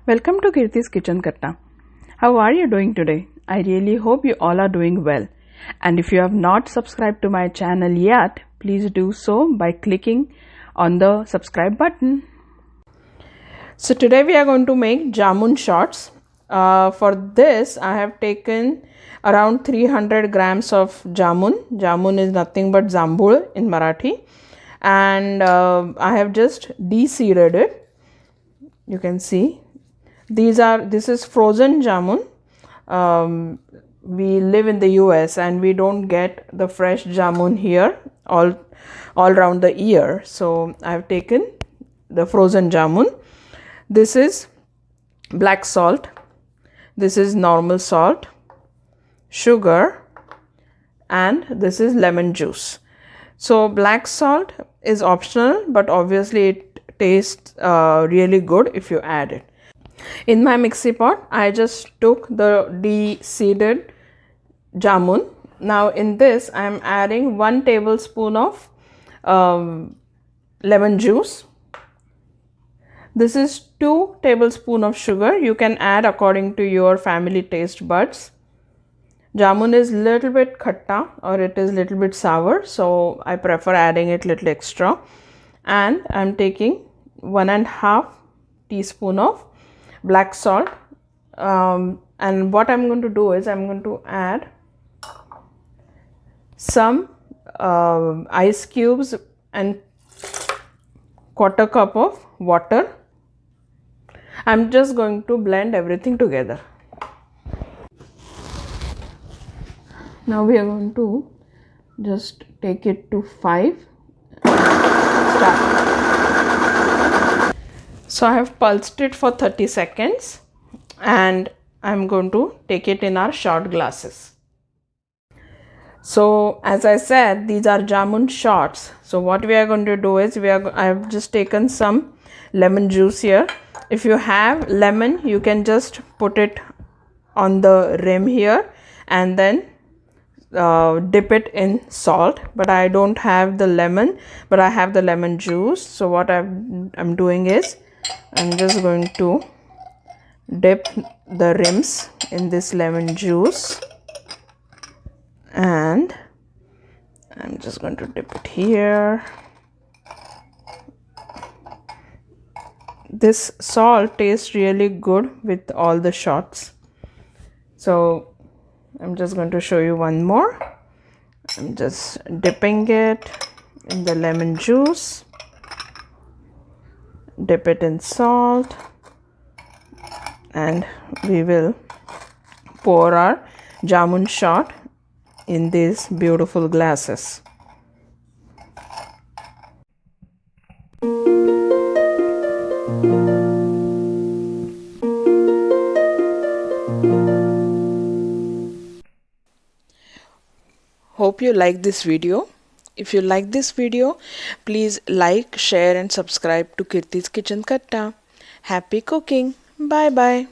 Welcome to KirtisKitchenKatta. How are you doing today? I really hope you all are doing well. And if you have not subscribed to my channel yet, please do so by clicking on the subscribe button. So today we are going to make Jamun shots. For this I have taken around 300 grams of Jamun. Jamun is nothing but Jambhul in Marathi. And I have just de-seeded it. You can see. This is frozen Jamun. We live in the US and we don't get the fresh Jamun here all around the year. So I've taken the frozen Jamun. This is black salt. This is normal salt, sugar, and this is lemon juice. So black salt is optional, but obviously it tastes really good if you add it. In my mixie pot, I just took the de-seeded Jamun. Now in this, I am adding 1 tablespoon of lemon juice. This is 2 tablespoons of sugar. You can add according to your family taste buds. Jamun is little bit khatta or it is little bit sour, so I prefer adding it little extra. And I am taking 1.5 teaspoon of black salt, and what I'm going to do is I'm going to add some ice cubes and 1/4 cup of water. I'm just going to blend everything together. Now we are going to just take it to 5. Start. So I have pulsed it for 30 seconds and I'm going to take it in our shot glasses. So as I said, these are Jamun shots. So what we are going to do is I have just taken some lemon juice here. If you have lemon, you can just put it on the rim here and then dip it in salt, but I don't have the lemon, but I have the lemon juice. So what I'm doing is I'm just going to dip the rims in this lemon juice and I'm just going to dip it here. This salt tastes really good with all the shots. So I'm just going to show you one more. I'm just dipping it in the lemon juice. Dip it in salt and we will pour our Jamun shot in these beautiful glasses. Hope you like this video. If you like this video, please like, share and subscribe to KirtisKitchenKatta. Happy cooking. Bye bye.